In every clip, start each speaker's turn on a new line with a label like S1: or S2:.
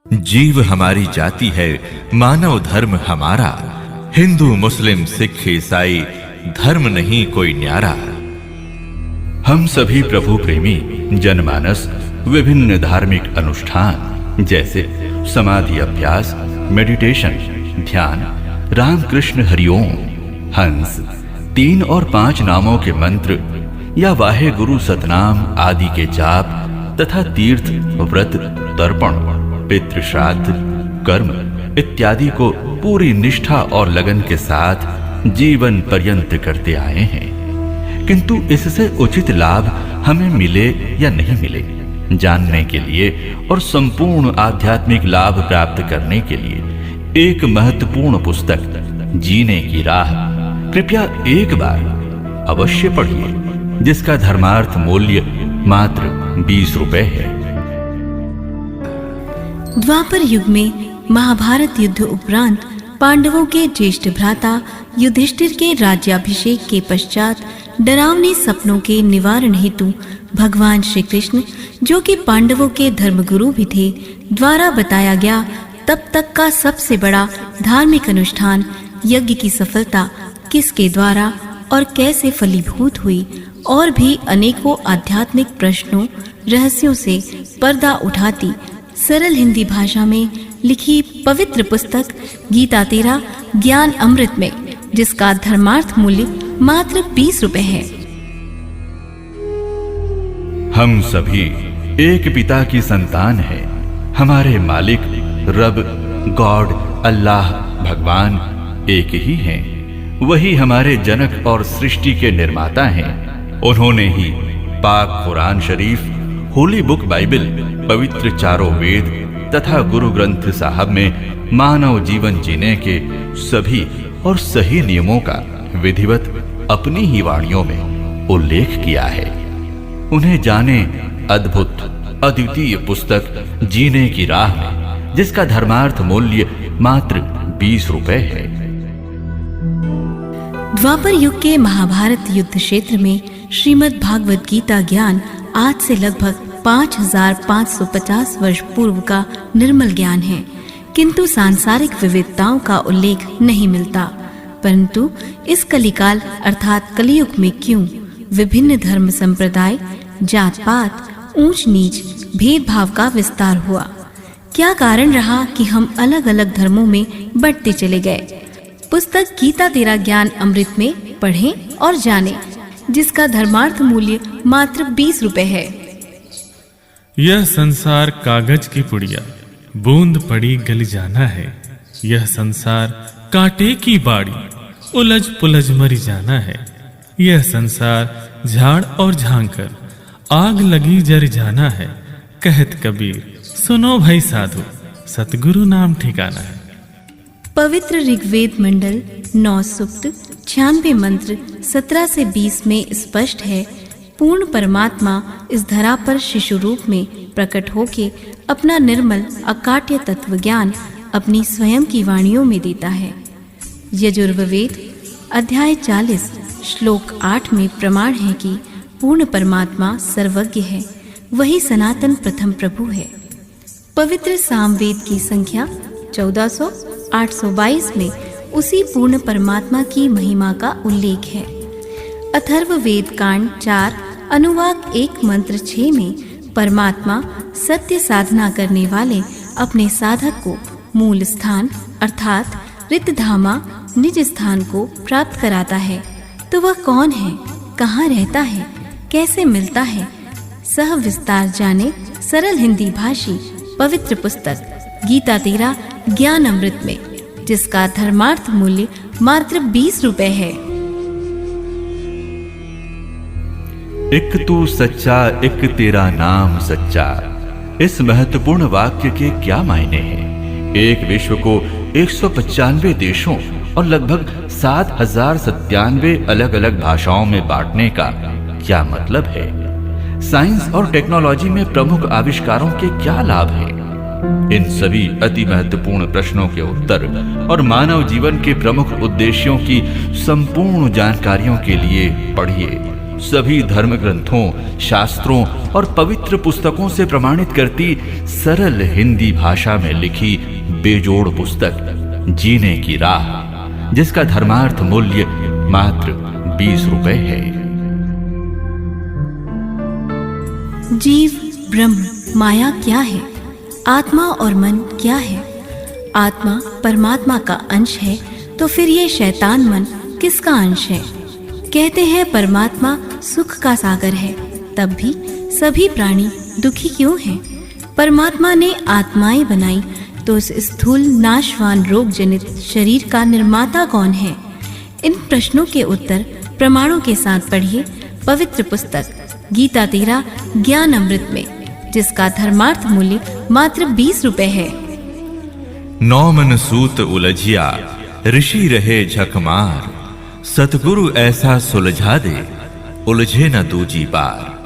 S1: जीव हमारी जाति है, मानव धर्म हमारा। हिंदू मुस्लिम सिख ईसाई धर्म नहीं कोई न्यारा।
S2: हम सभी प्रभु प्रेमी जनमानस विभिन्न धार्मिक अनुष्ठान जैसे समाधि अभ्यास, मेडिटेशन, ध्यान, रामकृष्ण हरिओम, हंस, 3 और 5 नामों के मंत्र या वाहे गुरु सतनाम आदि के जाप तथा तीर्थ, व्रत, तर्पण, पितृ श्राद्ध, कर्म इत्यादि को पूरी निष्ठा और लगन के साथ जीवन पर्यंत करते आए हैं। किंतु इससे उचित लाभ हमें मिले या नहीं मिले, जानने के लिए और संपूर्ण आध्यात्मिक लाभ प्राप्त करने के लिए एक महत्वपूर्ण पुस्तक जीने की राह कृपया एक बार अवश्य पढ़िए, जिसका धर्मार्थ मूल्य मात्र 20 रुपए है।
S3: द्वापर युग में महाभारत युद्ध उपरांत पांडवों के ज्येष्ठ भ्राता युधिष्ठिर के राज्याभिषेक के पश्चात डरावने सपनों के निवारण हेतु भगवान श्री कृष्ण, जो कि पांडवों के धर्मगुरु भी थे, द्वारा बताया गया तब तक का सबसे बड़ा धार्मिक अनुष्ठान यज्ञ की सफलता किसके द्वारा और कैसे फलीभूत हुई, और भी अनेकों आध्यात्मिक प्रश्नों, रहस्यों से पर्दा उठाती सरल हिंदी भाषा में लिखी पवित्र पुस्तक गीता तेरा ज्ञान अमृत में, जिसका धर्मार्थ मूल्य मात्र 20 रुपए है।
S2: हम सभी एक पिता की संतान हैं। हमारे मालिक रब, गॉड, अल्लाह, भगवान एक ही हैं। वही हमारे जनक और सृष्टि के निर्माता हैं। उन्होंने ही पाक कुरान शरीफ, होली बुक बाइबल, पवित्र चारों वेद तथा गुरु ग्रंथ साहब में मानव जीवन जीने के सभी और सही नियमों का विधिवत अपनी ही वाणियों में उल्लेख किया है। उन्हें जाने अद्भुत अद्वितीय पुस्तक जीने की राह में, जिसका धर्मार्थ मूल्य मात्र 20 रुपए है।
S3: द्वापर युग के महाभारत युद्ध क्षेत्र में श्रीमद् भागवत गीता ज्ञान आज से लगभग 5550 वर्ष पूर्व का निर्मल ज्ञान है, किंतु सांसारिक विविधताओं का उल्लेख नहीं मिलता। परंतु इस कलिकाल अर्थात कलियुग में क्यों विभिन्न धर्म संप्रदाय, जात पात, ऊंच नीच, भेदभाव का विस्तार हुआ? क्या कारण रहा कि हम अलग अलग धर्मों में बढ़ते चले गए? पुस्तक गीता तेरा ज्ञान अमृत में पढ़ें और जानें, जिसका धर्मार्थ मूल्य मात्र 20 रुपए है।
S4: यह संसार कागज की पुड़िया, बूंद पड़ी गल जाना है। यह संसार कांटे की बाड़ी, उलझ पुलझ मरी जाना है। यह संसार झाड़ और झांकर, आग लगी जर जाना है। कहत कबीर सुनो भाई साधु, सतगुरु नाम ठिकाना है।
S3: पवित्र ऋग्वेद मंडल 9 सूक्त 96 मंत्र 17 से 20 में स्पष्ट है, पूर्ण परमात्मा इस धरा पर शिशु रूप में प्रकट होके अपना निर्मल अकाट्य तत्व ज्ञान अपनी स्वयं की वाणियों में देता है। यजुर्वेद अध्याय 40 श्लोक 8 में प्रमाण है कि पूर्ण परमात्मा सर्वज्ञ है, वही सनातन प्रथम प्रभु है। पवित्र सामवेद की संख्या 1400-822 में उसी पूर्ण परमात्मा की महिमा का उल्लेख है। अथर्ववेद कांड 4 अनुवाक 1 मंत्र 6 में परमात्मा सत्य साधना करने वाले अपने साधक को मूल स्थान अर्थात रितधामा निज स्थान को प्राप्त कराता है। तो वह कौन है, कहाँ रहता है, कैसे मिलता है, सह विस्तार जाने सरल हिंदी भाषी पवित्र पुस्तक गीता तेरा ज्ञान अमृत में, जिसका धर्मार्थ मूल्य मात्र 20 रुपए है।
S2: एक तू सच्चा, एक तेरा नाम सच्चा। इस महत्वपूर्ण वाक्य के क्या मायने हैं? एक विश्व को 195 देशों और लगभग 7097 अलग अलग भाषाओं में बांटने का क्या मतलब है? साइंस और टेक्नोलॉजी में प्रमुख आविष्कारों के क्या लाभ हैं? इन सभी अति महत्वपूर्ण प्रश्नों के उत्तर और मानव जीवन के प्रमुख उद्देश्यों की संपूर्ण जानकारियों के लिए पढ़िए सभी धर्म ग्रंथों, शास्त्रों और पवित्र पुस्तकों से प्रमाणित करती सरल हिंदी भाषा में लिखी बेजोड़ पुस्तक जीने की राह, जिसका धर्मार्थ मूल्य मात्र 20 रुपए है।
S3: जीव, ब्रह्म, माया क्या है? आत्मा और मन क्या है? आत्मा परमात्मा का अंश है, तो फिर ये शैतान मन किसका अंश है? कहते हैं परमात्मा सुख का सागर है, तब भी सभी प्राणी दुखी क्यों हैं? परमात्मा ने आत्माएं बनाई, तो उस स्थूल नाशवान रोग जनित शरीर का निर्माता कौन है? इन प्रश्नों के उत्तर प्रमाणों के साथ पढ़िए पवित्र पुस्तक गीता 13 ज्ञान अमृत में, जिसका धर्मार्थ मूल्य मात्र 20 रुपए है।
S1: 9 मन सूत उलझिया, ऋषि रहे झकमार, सतगुरु ऐसा सुलझा दे, उलझे न दूजी बार।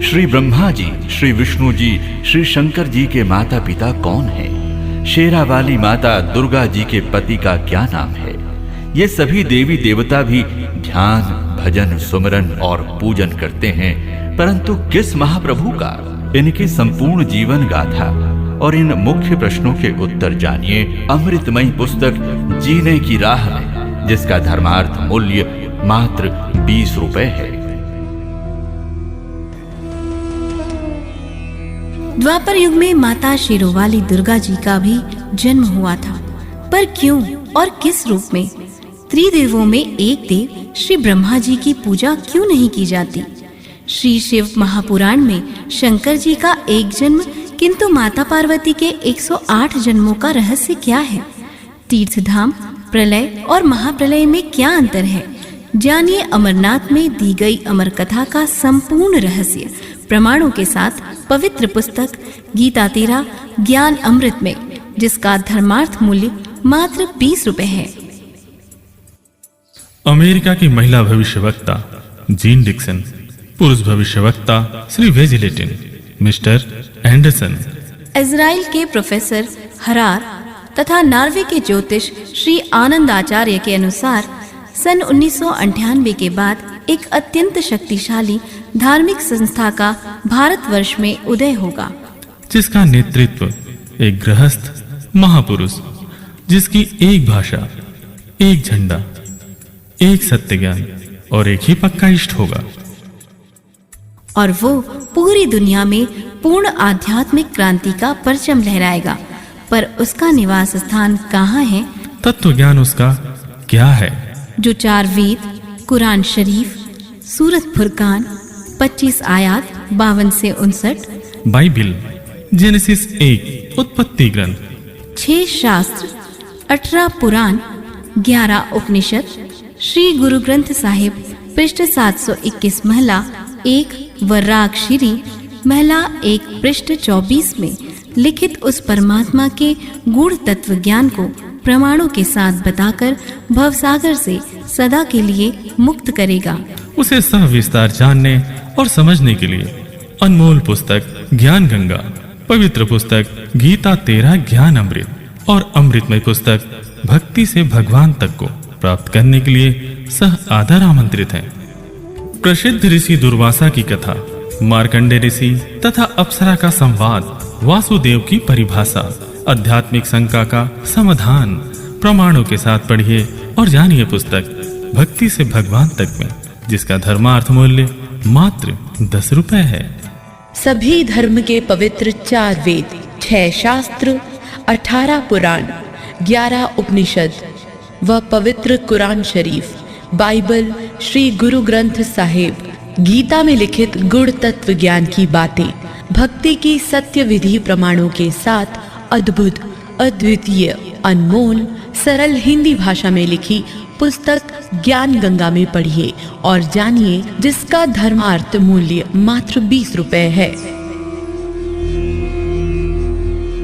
S2: श्री ब्रह्मा जी, श्री विष्णु जी, श्री शंकर जी के माता पिता कौन हैं? शेरा वाली माता दुर्गा जी के पति का क्या नाम है? ये सभी देवी देवता भी ध्यान, भजन, सुमरन और पूजन करते हैं, परंतु किस महाप्रभु का? इनकी संपूर्ण जीवन गाथा और इन मुख्य प्रश्नों के उत्तर जानिए अमृतमयी पुस्तक जीने की राह में, जिसका धर्मार्थ मूल्य मात्र 20 रुपए है।
S3: द्वापर युग में माता शेरोवाली दुर्गा जी का भी जन्म हुआ था, पर क्यों और किस रूप में? त्रिदेवों में एक देव श्री ब्रह्मा जी की पूजा क्यों नहीं की जाती? श्री शिव महापुराण में शंकर जी का एक जन्म, किंतु माता पार्वती के 108 जन्मों का रहस्य क्या है? तीर्थधाम, प्रलय और महाप्रलय में क्या अंतर है? जानिए अमरनाथ में दी गई अमर कथा का संपूर्ण रहस्य प्रमाणों के साथ पवित्र पुस्तक गीता 13 ज्ञान अमृत में, जिसका धर्मार्थ मूल्य मात्र 20 रुपए है।
S4: अमेरिका की महिला भविष्यवक्ता जीन डिक्सन, पुरुष भविष्यवक्ता श्री वेजिलेटिन, मिस्टर एंडरसन,
S3: इजराइल के प्रोफेसर हरार तथा नॉर्वे के ज्योतिष श्री आनंद आचार्य के अनुसार सन 1998 के बाद एक अत्यंत शक्तिशाली धार्मिक संस्था का भारतवर्ष में उदय होगा,
S4: जिसका नेतृत्व एक गृहस्थ महापुरुष, जिसकी एक भाषा, एक झंडा, एक सत्य ज्ञान और एक ही पक्का इष्ट होगा।
S3: और वो पूरी दुनिया में पूर्ण आध्यात्मिक क्रांति का परचम लहराएगा। पर उसका निवास स्थान कहाँ है?
S4: तत्व ज्ञान उसका क्या है?
S3: जो 4 वेद, कुरान शरीफ, सूरत फुरकान, 25 आयात 52 से 59,
S4: बाइबिल, जेनेसिस 1 उत्पत्ति ग्रंथ,
S3: 6 शास्त्र, 18 पुराण, 11 उपनिषद, श्री गुरु ग्रंथ साहिब पृष्ठ 721 महिला 1 वरागशिरी महिला 1 पृष्ठ 24 में लिखित उस परमात्मा के गूढ़ तत्व ज्ञान को प्रमाणों के साथ बताकर भवसागर से सदा के लिए मुक्त करेगा।
S4: उसे सविस्तार जानने और समझने के लिए अनमोल पुस्तक ज्ञान गंगा, पवित्र पुस्तक गीता 13 ज्ञान अमृत और अमृतमय पुस्तक भक्ति से भगवान तक को प्राप्त करने के लिए सह आदर आमंत्रित हैं। प्रसिद्ध ऋषि दुर्वासा की कथा, मार्कंडे ऋषि तथा अप्सरा का संवाद, वासुदेव की परिभाषा, आध्यात्मिक शंका का समाधान प्रमाणों के साथ पढ़िए और जानिए पुस्तक भक्ति से भगवान तक में, जिसका धर्मार्थ मूल्य मात्र 10 रुपए है।
S5: सभी धर्म के पवित्र 4 वेद, 6 शास्त्र, 18 पुराण, 11 उपनिषद व पवित्र कुरान शरीफ, बाइबल, श्री गुरु ग्रंथ साहिब, गीता में लिखित गुण तत्व ज्ञान की बातें, भक्ति की सत्य विधि प्रमाणों के साथ अद्भुत, अद्वितीय, अनमोल, सरल हिंदी भाषा में लिखी पुस्तक ज्ञान गंगा में पढ़िए और जानिए, जिसका धर्मार्थ मूल्य मात्र 20 रुपए है।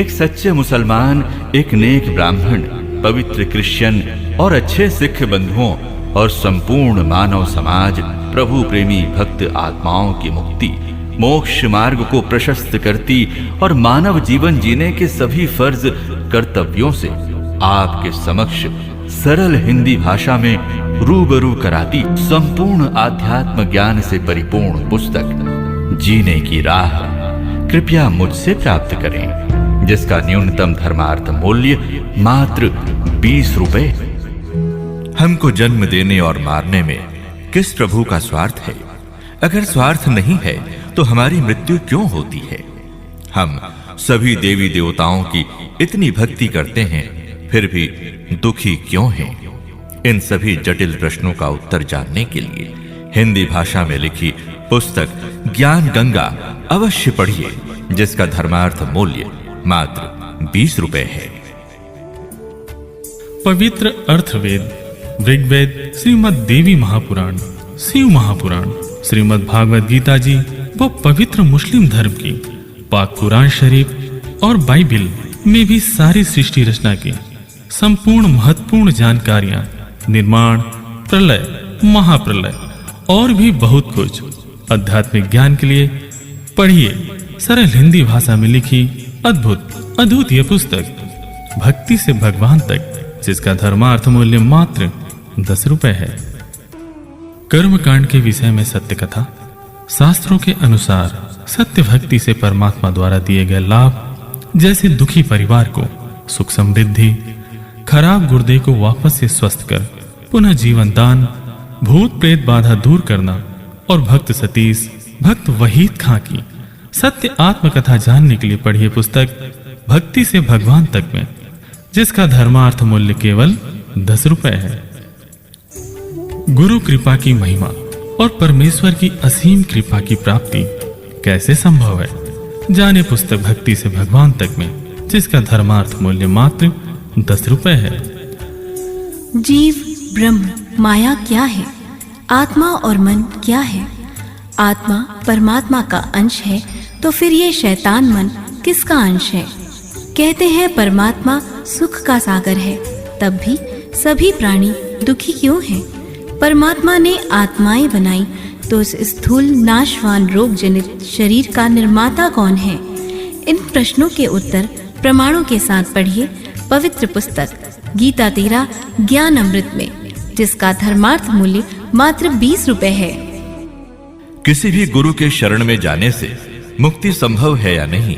S2: एक सच्चे मुसलमान, एक नेक ब्राह्मण, पवित्र क्रिश्चियन और अच्छे सिख बंधुओं और संपूर्ण मानव समाज प्रभु प्रेमी भक्त आत्माओं की मुक्ति, मोक्ष मार्ग को प्रशस्त करती और मानव जीवन जीने के सभी फर्ज कर्तव्यों से आपके समक्ष सरल हिंदी भाषा में रूबरू कराती संपूर्ण आध्यात्म ज्ञान से परिपूर्ण पुस्तक जीने की राह कृपया मुझसे प्राप्त करें, जिसका न्यूनतम धर्मार्थ मूल्य मात्र 20 रुपए।
S1: हमको जन्म देने और मारने में किस प्रभु का स्वार्थ है? अगर स्वार्थ नहीं है तो हमारी मृत्यु क्यों होती है? हम सभी देवी देवताओं की इतनी भक्ति करते हैं, फिर भी दुखी क्यों हैं? इन सभी जटिल प्रश्नों का उत्तर जानने के लिए हिंदी भाषा में लिखी पुस्तक ज्ञान गंगा अवश्य पढ़िए, जिसका धर्मार्थ मूल्य मात्र 20 रुपए है।
S4: पवित्र अर्थवेद, ऋग्वेद, श्रीमद् देवी महापुराण, शिव महापुराण, श्रीमद् भागवत गीता जी व पवित्र मुस्लिम धर्म की पाक कुरान शरीफ और बाइबिल में भी सारी सृष्टि रचना की संपूर्ण महत्वपूर्ण जानकारियां, निर्माण, प्रलय, महाप्रलय और भी बहुत कुछ आध्यात्मिक ज्ञान के लिए पढ़िए सरल हिंदी भाषा में लिखी अद्भुत अद्वितीय पुस्तक भक्ति से भगवान तक, जिसका धर्मार्थ मूल्य मात्र 10 रुपए है। कर्मकांड के विषय में सत्य कथा। शास्त्रों के अनुसार सत्य भक्ति से परमात्मा द्वारा दिए गए लाभ, जैसे दुखी परिवार को सुख समृद्धि, खराब गुर्दे को वापस से स्वस्थ कर पुनः जीवन दान, भूत प्रेत बाधा दूर करना और भक्त सतीश, भक्त वहीद खां की सत्य आत्मकथा जानने के लिए पढ़िए पुस्तक भक्ति से भगवान तक में, जिसका धर्मार्थ मूल्य केवल 10 रुपए है। गुरु कृपा की महिमा और परमेश्वर की असीम कृपा की प्राप्ति कैसे संभव है? जाने पुस्तक भक्ति से भगवान तक में, जिसका धर्मार्थ मूल्य मात्र 10 रुपए है।
S3: जीव, ब्रह्म, माया क्या है? आत्मा और मन क्या है? आत्मा परमात्मा का अंश है, तो फिर ये शैतान मन किसका अंश है? कहते हैं परमात्मा सुख का सागर है, तब भी सभी प्राणी दुखी क्यों हैं? परमात्मा ने आत्माएं बनाई, तो इस स्थूल नाशवान रोग जनित शरीर का निर्माता कौन है? इन प्रश्नों के उत्तर प्रमाणों के साथ पढ़िए पवित्र पुस्तक गीता तेरा ज्ञान अमृत में, जिसका धर्मार्थ मूल्य मात्र 20 रुपए है।
S1: किसी भी गुरु के शरण में जाने से मुक्ति संभव है या नहीं?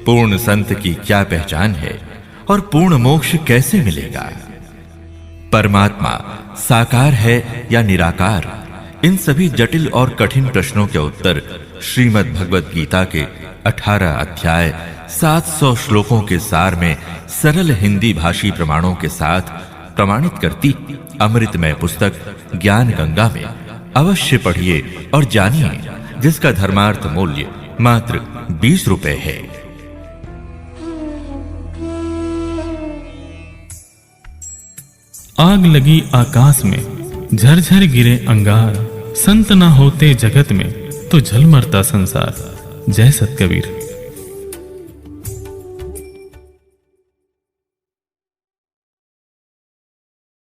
S1: पूर्ण संत की क्या पहचान है और पूर्ण मोक्ष कैसे मिलेगा? परमात्मा साकार है या निराकार? इन सभी जटिल और कठिन प्रश्नों के उत्तर श्रीमद् भगवत गीता के 18 अध्याय 700 श्लोकों के सार में सरल हिंदी भाषी प्रमाणों के साथ प्रमाणित करती अमृतमय पुस्तक ज्ञान गंगा में अवश्य पढ़िए और जानिए, जिसका धर्मार्थ मूल्य मात्र 20 रुपए है।
S4: आग लगी आकाश में, झरझर गिरे अंगार, संत ना होते जगत में तो जल मरता संसार। जय सत कबीर।